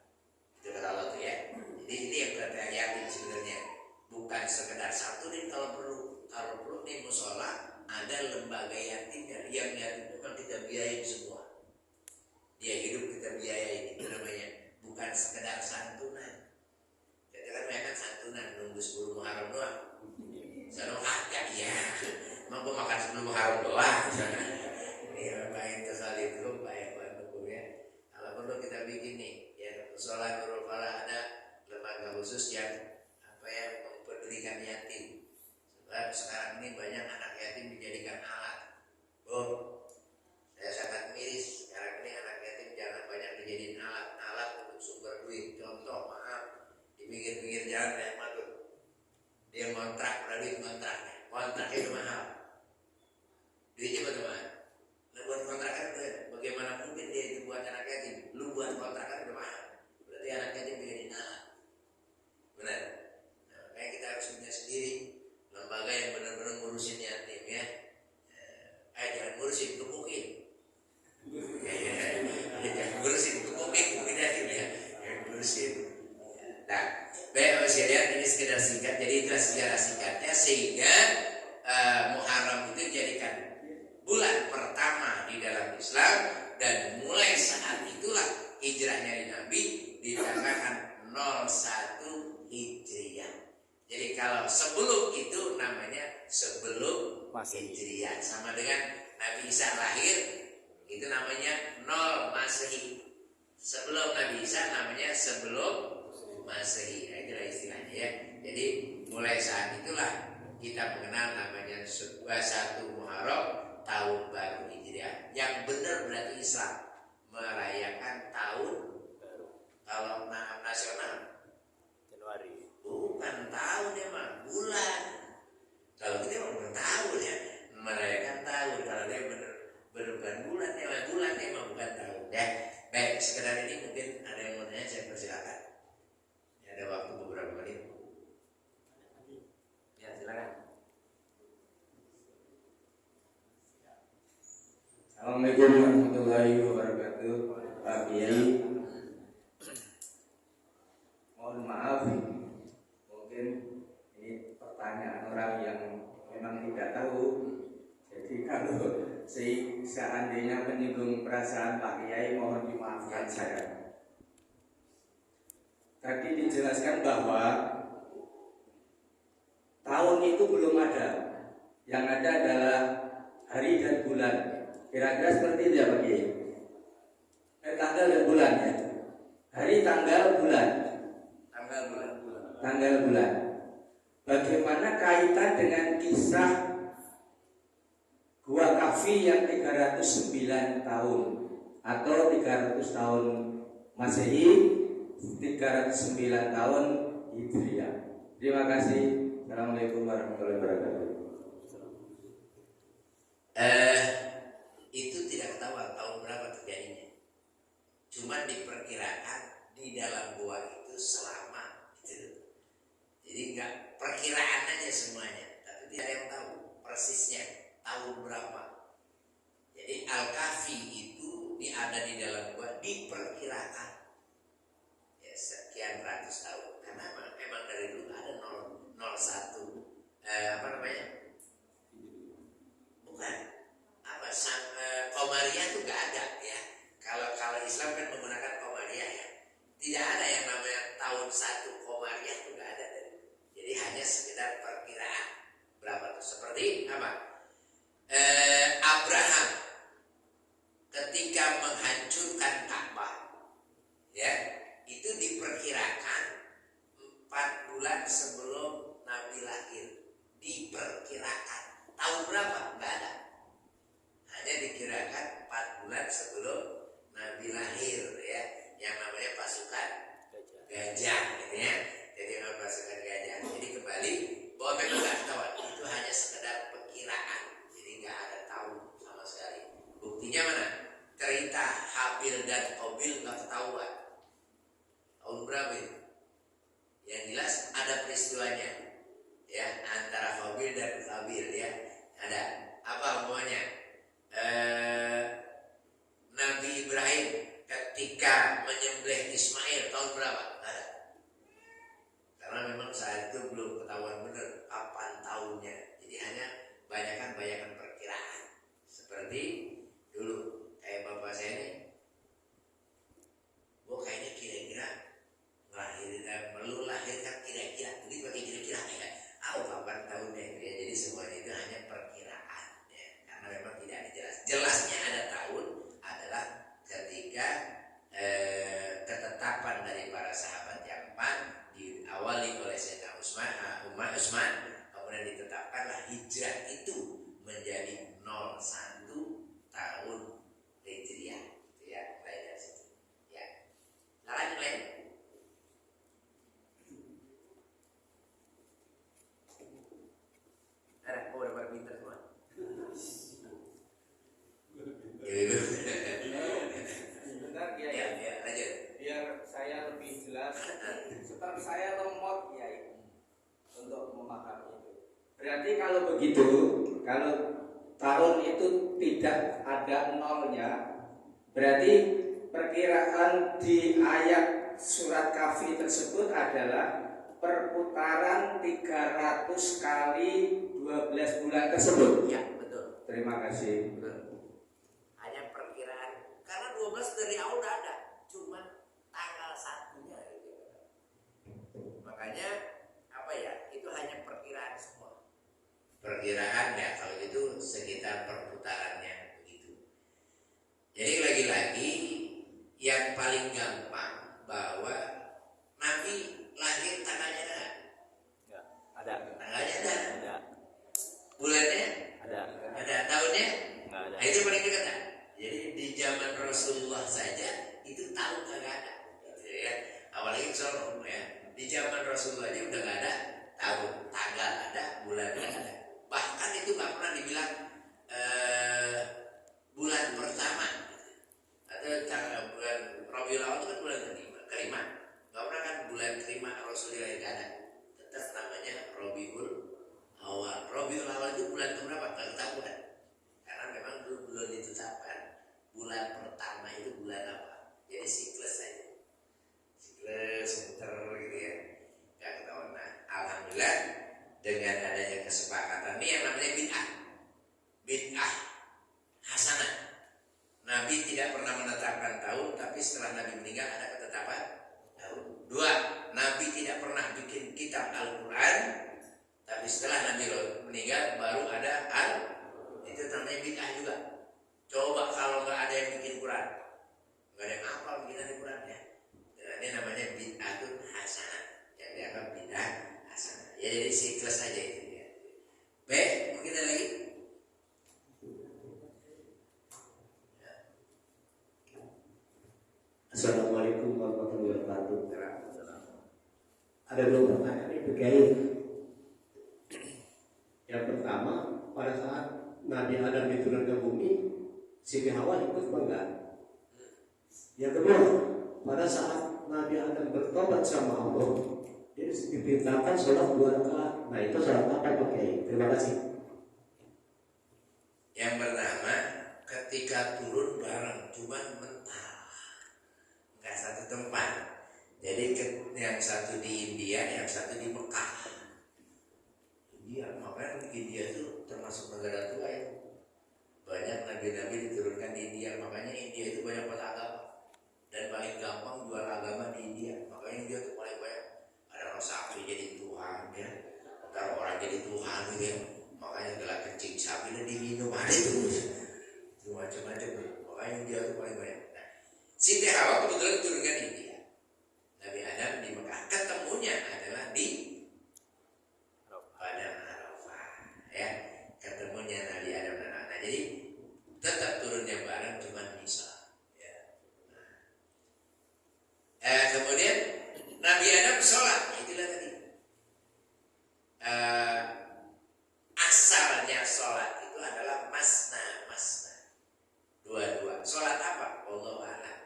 Itu kata Allah tuh ya. Jadi ini yang berarti yatim sebenarnya. Bukan sekedar satu nih kalau perlu. Kalau perlu nih musola ada lembaga yatimnya. Yang yatim itu kan kita biayain semua. Dia hidup kita biayain, itu namanya. Bukan sekedar santunan. Jadi kan mereka santunan nunggu 10 Muharram doang. Saya kagak ya. Mau gue makan sebelum Muharram doang. Ya baik sekali itu baik buat ya. Kalau perlu kita bikin nih, ya musola Nurul Falah ada lembaga khusus yang mempedulikan yatim. Dan sekarang ini banyak anak yatim dijadikan alat. Saya sangat miris. Sekarang ini anak yatim jangan banyak dijadiin alat untuk sumber duit. Contoh, maaf, di pinggir-pinggir jalan kayak matu. Dia ngontrak, duit kontraknya. Kontraknya itu mahal. Duitnya betul mahal. Nah, buat kontrakan itu bagaimana mungkin dia itu buat anak yatim? Lu buat kontrakan udah mahal. Berarti anak yatim dijadiin alat. Benar. Nah, makanya kita harus punya sendiri lembaga yang benar-benar ngurusin yatim ya. Jangan ngurusin, gebukin. Jangan ngurusin, gebukin yatim ya. Jangan ngurusin. Nah, baik saya lihat ini sekedar singkat. Jadi itulah sejarah singkatnya sehingga Muharram itu dijadikan bulan pertama di dalam Islam dan mulai saat itulah hijrahnya Nabi ditanggalkan 01 Hijriah. Jadi kalau sebelum itu namanya sebelum Hijriah, sama dengan Nabi Isa lahir itu namanya 0 Masehi. Sebelum Nabi Isa namanya sebelum Masehi. Nah, itulah istilahnya ya. Jadi mulai saat itulah kita mengenal namanya 1 Muharram, tahun baru Hijriah. Yang benar berarti Islam merayakan tahun baru. Kalau nasional Januari. bukan tahun ya mah, bulan. Kalau kita bukan tahun ya, merayakan tahun. Kalau dia bukan bulan ya mah, bulan ya mah bukan tahun. Ya, baik sekedar ini mungkin ada yang mau tanya, saya persilakan. Ya, ada waktu beberapa menit. Ya silakan. Assalamualaikum warahmatullahi wabarakatuh. Pak Kiai, mohon maaf, mungkin ini pertanyaan orang yang memang tidak tahu. Jadi kalau seandainya menyinggung perasaan Pak Kiai, mohon dimaafkan saya. Tadi dijelaskan bahwa tahun itu belum ada, yang ada adalah hari dan bulan. Kira-kira seperti itu ya Pak Kiai. Tanggal dan bulan ya. Hari, tanggal, bulan. Tanggal bulan. Bagaimana kaitan dengan kisah Gua Kahfi yang 309 tahun atau 300 tahun Masehi, 309 tahun Hijriah. Terima kasih. Assalamualaikum warahmatullahi wabarakatuh. Itu tidak ketahuan tahun berapa terjadinya. Cuma diperkirakan di dalam gua itu selama itu. Jadi enggak perkiraan aja semuanya, tapi tidak ada yang tahu persisnya tahun berapa. Jadi Al-Kahfi itu ada di dalam gua diperkirakan ya sekian ratus tahun. Karena memang dari dulu ada 01 apa namanya? Bukan Qamariyah itu nggak ada ya. Kalau Islam kan menggunakan Qamariyah ya. Tidak ada yang namanya tahun 1 Qamariyah itu nggak ada. Jadi hanya sekedar perkiraan berapa tuh. Seperti apa? Abraham ketika menghancurkan Ka'bah ya, itu diperkirakan 4 bulan sebelum Nabi lahir. Diperkirakan tahun berapa? Nggak ada. Hanya dikirakan 4 bulan sebelum Nabi lahir ya, yang namanya pasukan gajah gitu ya. Jadi namanya pasukan gajah. Jadi kembali bahwa memang nggak ketahuan, itu hanya sekedar perkiraan. Jadi nggak ada tahun sama sekali. Buktinya mana? Cerita Habil dan Qabil nggak ketahuan. Tahun berapa itu? Yang jelas ada peristiwanya ya, antara Habil dan Qabil ya. Ada apa hubungannya? Nabi Ibrahim ketika menyembelih Ismail tahun berapa? Ada. Karena memang saat itu belum ketahuan benar kapan tahunnya. Jadi hanya banyakan perkiraan. Seperti dulu kayak bapak saya ini, kayaknya kira-kira melahirkan kira-kira, begitu pakai kira-kira ya. Kapan tahunnya itu ya. Jadi semuanya itu hanya perkiraan ya. Karena memang tidak dijelas. Jelasnya ada tahun adalah ketika ketetapan dari para sahabat yang diawali oleh Sayyidina Utsman, kemudian kemudian ditetapkanlah hijrah itu menjadi 01 tahun Hijriah. Itu ya, mulai dari situ. Ya. Lanjut lagi. Udah pada pinter semua. Bentar ya, Ya, lanjut. biar saya lebih jelas. Sebab saya lemot ya untuk memahami itu. Berarti kalau begitu, kalau tahun itu tidak ada nolnya, berarti perkiraan di ayat surat Kahfi tersebut adalah perputaran 300 kali 12 bulan tersebut. Ya, betul. Terima kasih. Betul. Hanya perkiraan karena 12 dari awal udah ada, cuma tanggal satunya gitu. Makanya apa ya? Itu hanya perkiraan semua. Perkiraan ya kalau itu sekitar perputarannya begitu. Jadi lagi-lagi yang paling gampang bahwa Nabi lahir tanggalnya ada. Ya, ada. Tanggalnya ada. Ada. Bulannya Ada. ada. Tahunnya Enggak ada. nah, itu paling dekat kan? Jadi di zaman Rasulullah saja itu tahun kagak ada, gitu ya. Apalagi Solo ya. Di zaman Rasulullah aja udah nggak ada tahun, tanggal ada, bulan ada. Bahkan itu nggak pernah dibilang bulan pertama atau bulan Rabiul Awal itu kan bulan kelima. Nggak pernah kan bulan kelima Rasulullah nggak ada. Tetap namanya Rabiul Awal. Rabiul Awal itu bulan keberapa? Nggak tahu kan? Karena memang belum ditetapkan bulan pertama itu bulan apa. Jadi siklus saja, siklus muter gitu ya, nggak ketahuan. Nah, alhamdulillah dengan adanya kesepakatan ini yang namanya bid'ah hasanah. Nabi tidak pernah menetapkan tahun, tapi setelah Nabi meninggal ada ketetapan tahun. 2, Nabi tidak pernah bikin kitab Al-Quran, tapi setelah Nabi meninggal baru ada itu namanya bid'ah juga. Coba kalau nggak ada yang bikin Quran, nggak ada yang hafal bikinan Quran ya. Ini namanya bid'atun hasanah, yang dianggap bid'ah hasanah. Ya jadi siklus aja itu ya. B, mungkin ada lagi? Assalamualaikum warahmatullahi wabarakatuh. Ada 2 pertanyaan Ibu Kiai. Yang pertama, pada saat Nabi Adam diturun ke bumi, Siti Hawa ikut enggak? Yang kedua, pada saat Nabi Adam bertobat sama Allah, dia diperintahkan sholat 2 rakaat. Nah itu sholat apa Pak Kiai? Terima kasih. Yang pertama, ketika turun bareng, cuman mental, nggak satu tempat. Jadi yang satu di India, yang satu di Mekah. India, makanya India itu termasuk negara tua ya. Banyak nabi-nabi diturunkan di India, makanya India itu banyak agama. Dan paling gampang jual agama di India, makanya India itu paling banyak. Ada orang sapi jadi Tuhan ya, ntar orang jadi Tuhan gitu ya. Makanya gelap kencing sapi dan diminum ada itu macam-macam. Makanya India itu paling banyak. Nah, Siti Hawa kebetulan diturunkan di India. Nabi Adam di Mekah, ketemunya adalah di Padang Arafah ya, ketemunya Nabi Adam dan anak. Jadi tetap turunnya bareng, cuma bisa ya. Kemudian Nabi Adam sholat, itulah tadi asalnya sholat itu adalah masna 2-2. Sholat apa? Wallahu a'lam.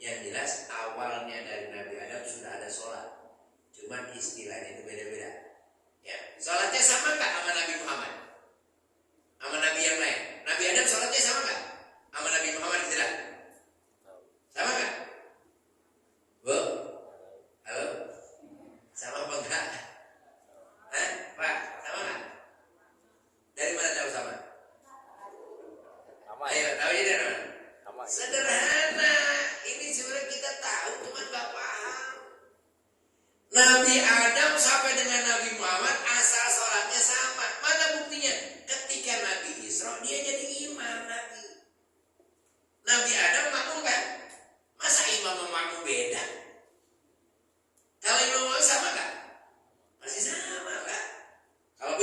Yang jelas awalnya dari Nabi Adam sudah ada sholat, cuma istilahnya itu beda-beda ya. Sholatnya sama nggak sama Nabi Muhammad, sama Nabi yang lain? Nabi Adam sholatnya sama nggak sama Nabi Muhammad? Tidak sama nggak? Bu, halo, sama apa enggak? Hah?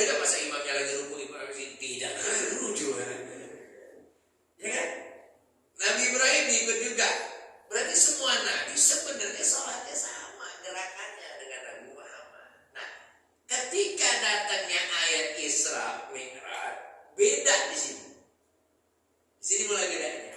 beda masa imamnya lagi ruku, imam lagi tidak lucu kan? Ya kan? Nabi Ibrahim ikut juga. Berarti semua nabi sebenarnya sholatnya sama gerakannya dengan Nabi Muhammad. Nah, ketika datangnya ayat Isra Mi'raj, beda di sini. Di sini mulai bedanya.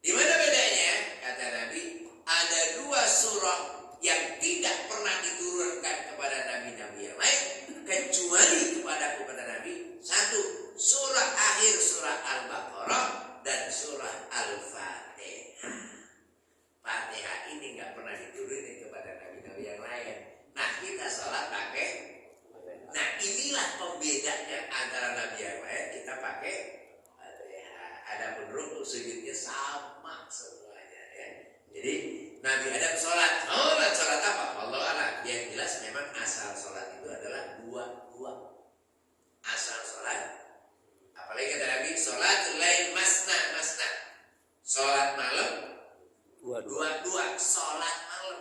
Di mana bedanya? Kata Nabi, ada dua surah yang tidak pernah diturunkan kepada nabi-nabi yang lain kecuali kepada Nabi. Satu, surah akhir surah Al-Baqarah dan surah Al-Fatihah. Fatihah ini nggak pernah diturunin kepada nabi-nabi yang lain. Nah, kita sholat pakai. Nah, inilah pembedanya antara nabi yang lain. Kita pakai Fatihah. Adapun rukuk sujudnya sama semuanya ya. Jadi Nabi Adam sholat apa? Allah alam. Yang jelas memang asal sholat itu adalah dua. Asal sholat. Apalagi kata Nabi, sholatul lail masna. Sholat malam dua. Sholat malam.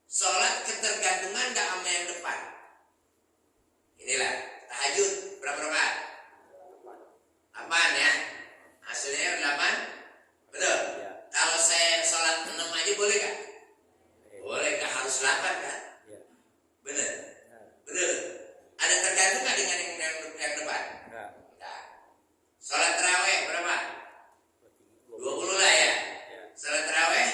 Sholat ketergantungan gak sama yang depan. Inilah tahajud berapa rakaat? 8 ya. Hasilnya 8. Betul. Ya. Kalau saya sholat 6 aja boleh gak? Boleh, gak harus 8 kan? Ya. Bener. Ada tergantung gak dengan yang depan? Nah, Nah. Sholat terawih berapa? 20 lah ya. Sholat terawih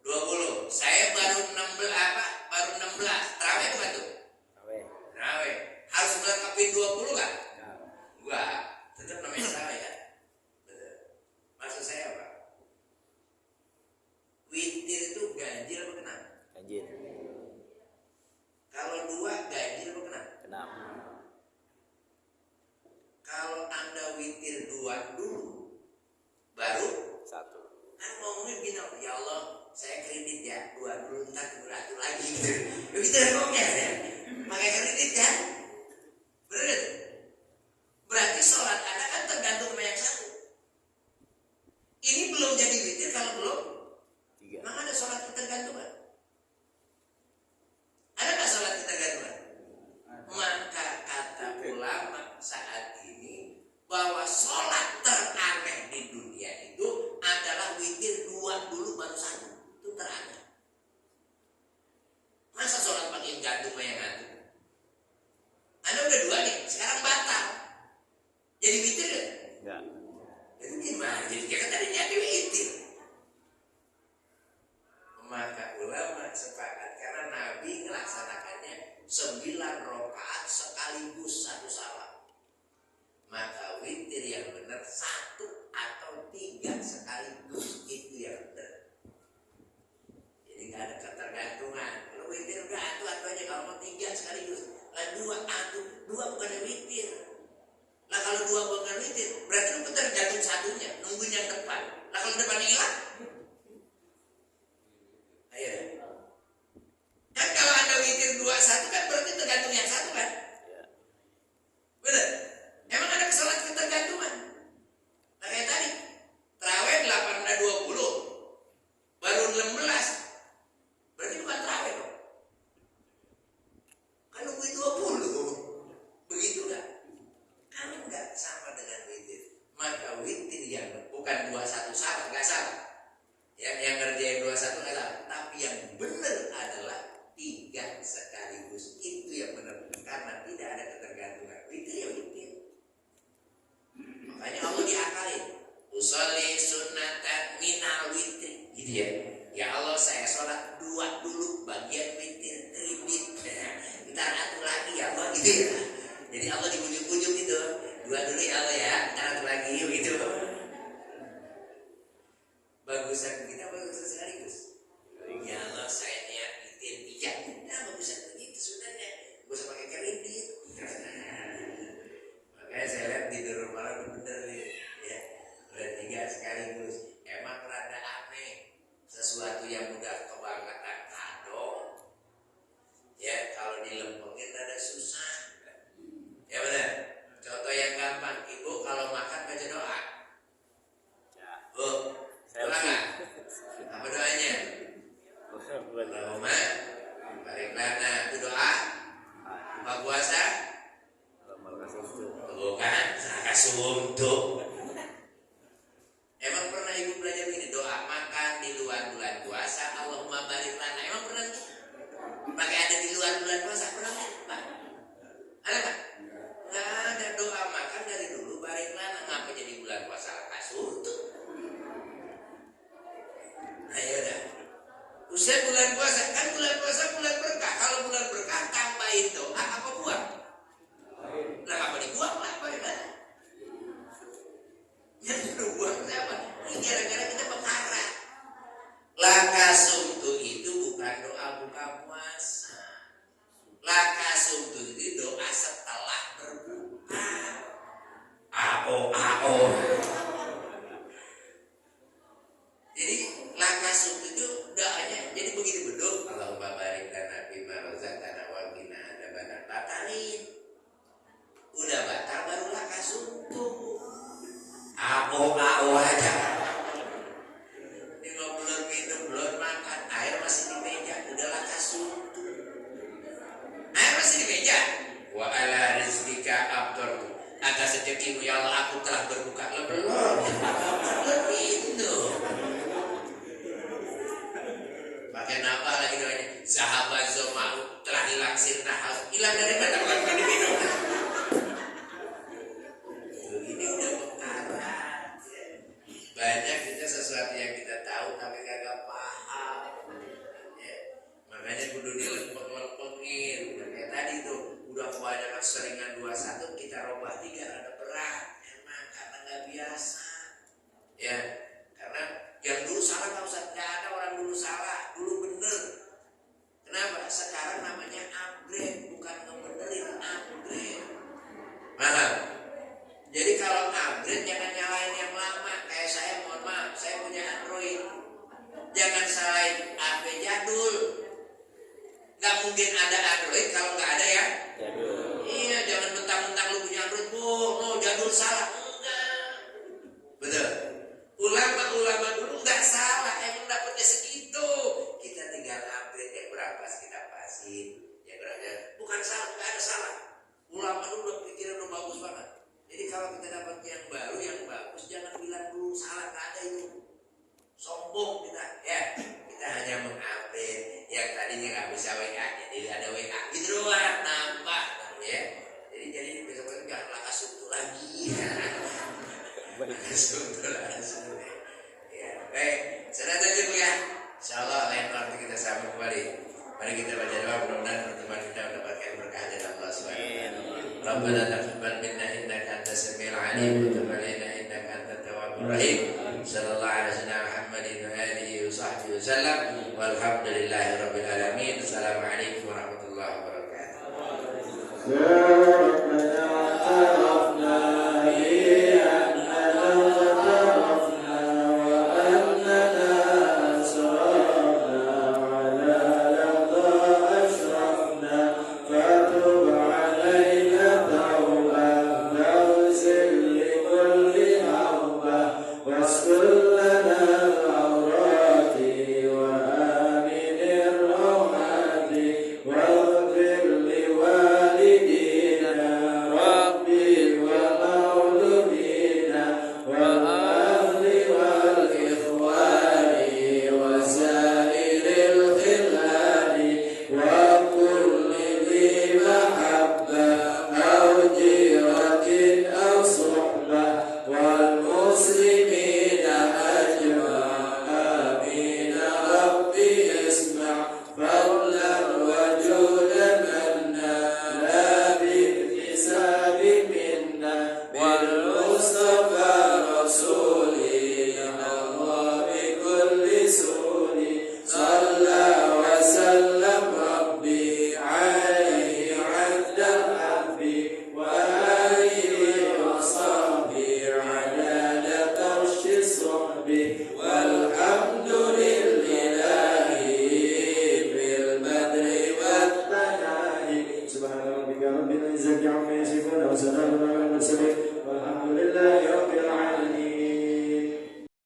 20. Saya baru 16. Terawih bukan tuh? Terawih. Harus melengkapi 20 kan? Enggak. Tetap namanya terawih kan? Betul. Maksud saya apa? Witir itu ganjil apa genap? ganjil. Kalau 2 ganjil apa genap? Genap. Kalau Anda witir 2 dulu, baru 1. kan ngomongnya begini, ya Allah, saya kredit ya, 2 dulu ntar beratur lagi gitu. Begitu ngomongnya ya. Pakai kredit kan? Bener? Berarti sholat Anda kan tergantung sama yang satu. Ini belum jadi witir kalau belum. 3. Memang ada sholat ketergantungan. Ada nggak sholat ketergantungan? Maka kata ulama saat ini bahwa sholat teraneh di dunia itu adalah witir 2 dulu baru 1. Itu teraneh. Masa sholat pakai gantung yang gantung? Anda udah 2 nih, sekarang batal. Jadi witir kan? Enggak. Itu gimana? Jadi kita tadinya di witir. Maka ulama sepakat karena Nabi melaksanakannya 9 rakaat sekaligus satu salam. Maka witir yang benar 1 atau 3 sekaligus itu yang benar. Jadi nggak ada ketergantungan. Kalau witir udah atu aja, kalau mau 3 sekaligus. Lah 2 bukan witir. Lah kalau 2 bukan witir, berarti lu tergantung satunya, nungguin yang depan. Lah kalau depannya hilang, ayo. Kan kalau Anda witir 2-1 kan berarti tergantung yang satu kan? Ya. Bener? Emang ada kesalahan ketergantungan? Nah kayak tadi, terawih 8-20, baru 16, berarti bukan terawih dong. Kan nungguin 20, begitu gak? Kan enggak sama dengan witir. Maka witir yang bukan 2-1 salah, enggak salah. Yang ngerjain 2-1 enggak salah. Tapi yang benar adalah 3 sekaligus. Itu yang benar. Karena tidak ada ketergantungan. Witir ya witir. Makanya Allah diakalin. Usolli sunnatan minal witir. Gitu ya. Ya Allah, saya sholat 2 dulu bagian witir kredit. Ntar atur lagi ya Allah gitu ya. Jadi Allah dibujuk-bujuk gitu. 2 dulu ya Allah ya, ntar atur lagi gitu. Bagusan kita bagusan sekaligus. Ya Allah, saya niat witir 3. Nah, bagusan begitu sebenarnya. Gak usah pakai kredit. Makanya saya lihat di rumah bener nih. Ya, udah 3 sekaligus. Emang rada aneh. Sesuatu yang udah kebangetan kado. Ya, kalau dilempengin rada susah. Ya benar. Contoh yang gampang, ibu kalau makan baca doa. Ya. Bu, doa nggak? Apa doanya? Allahumma barik lana. Itu doa. Buka puasa suntuk. Emang pernah ibu belajar ini doa makan di luar bulan puasa Allahumma barik lana? Emang pernah gitu? Pakai ada di luar bulan puasa pernah gitu, Pak? Ada Pak? Nggak ada doa makan dari dulu barik lana. Ngapa jadi bulan puasa lekas suntuk? Nah ya udah. Usai bulan puasa kan bulan puasa bulan berkah. Kalau bulan berkah tambahin doa apa buang? Lah apa dibuang lah apa gimana? Yang dibuang siapa? Ini gara-gara kita perkara. Lakasumtu itu bukan doa buka puasa. Lakasumtu itu doa setelah berbuka. Ao. Jadi lakasumtu itu doanya. Jadi begitu beduk. Allahumma barik lana bima razaqtana wa qina adzabannar. Batalin. Udah batal baru lakasumtu. Ao aja. Ini belum minum, belum makan, air masih di meja, udah lakasumtu. Air masih di meja. Wa ala rizqika aftartu. Atas rezekimu ya Allah aku telah berbuka. Belum minum. Pakai nama lagi namanya sahabat Zomau telah hilang sirna haus. Hilang dari mana? Bukan diminum. Ini udah perkara. Banyak kita sesuatu yang kita tahu tapi kagak paham. Ya. Makanya kudu dilempeng-lempengin. Kayak tadi tuh udah kebanyakan seringan 21 kita robah 3 ada berat. Emang karena nggak biasa. Ya, karena yang dulu salah nggak usah, nggak ada orang dulu salah, dulu bener. Kenapa? Sekarang namanya upgrade, bukan ngebenerin, upgrade. Paham? Jadi kalau upgrade jangan nyalain yang lama. Kayak saya, mohon maaf, saya punya Android. Jangan salahin HP jadul. Gak mungkin ada Android kalau nggak ada ya. Iya, jangan mentang-mentang lu punya Android, no jadul salah. Enggak. Betul. Ulama-ulama dulu nggak salah, emang dapetnya segitu. Kita tinggal upgrade yang berapa kita pasin. Ya berarti bukan salah, nggak ada salah. Ulama dulu udah pikiran udah bagus banget. Jadi kalau kita dapat yang baru, yang bagus, jangan bilang dulu salah, nggak ada itu. Sombong kita, ya. Kita hanya mengupdate yang tadinya nggak bisa WA, jadi ada WA gitu doang, nambah, ya. Jadi besok itu jangan lakasumtu lagi. Lakasumtu langsung. Ya, baik. Sudah tujuh ya. Insyaallah lain waktu kita sambung kembali. Mari kita baca doa, mudah-mudahan pertemuan kita mendapatkan berkah dari Allah Subhanahu wa taala. Rabbana taqabbal minna innaka antas samiul alim wa tub alaina innaka antat tawwabur rahim. Sallallahu alaihi wasallam Muhammadin wa alihi wa sahbihi wasallam. Walhamdulillahi rabbil alamin. Assalamualaikum warahmatullahi Subhana rabbika rabbil izzati amma yasifun wa salamun alal mursalin walhamdulillah.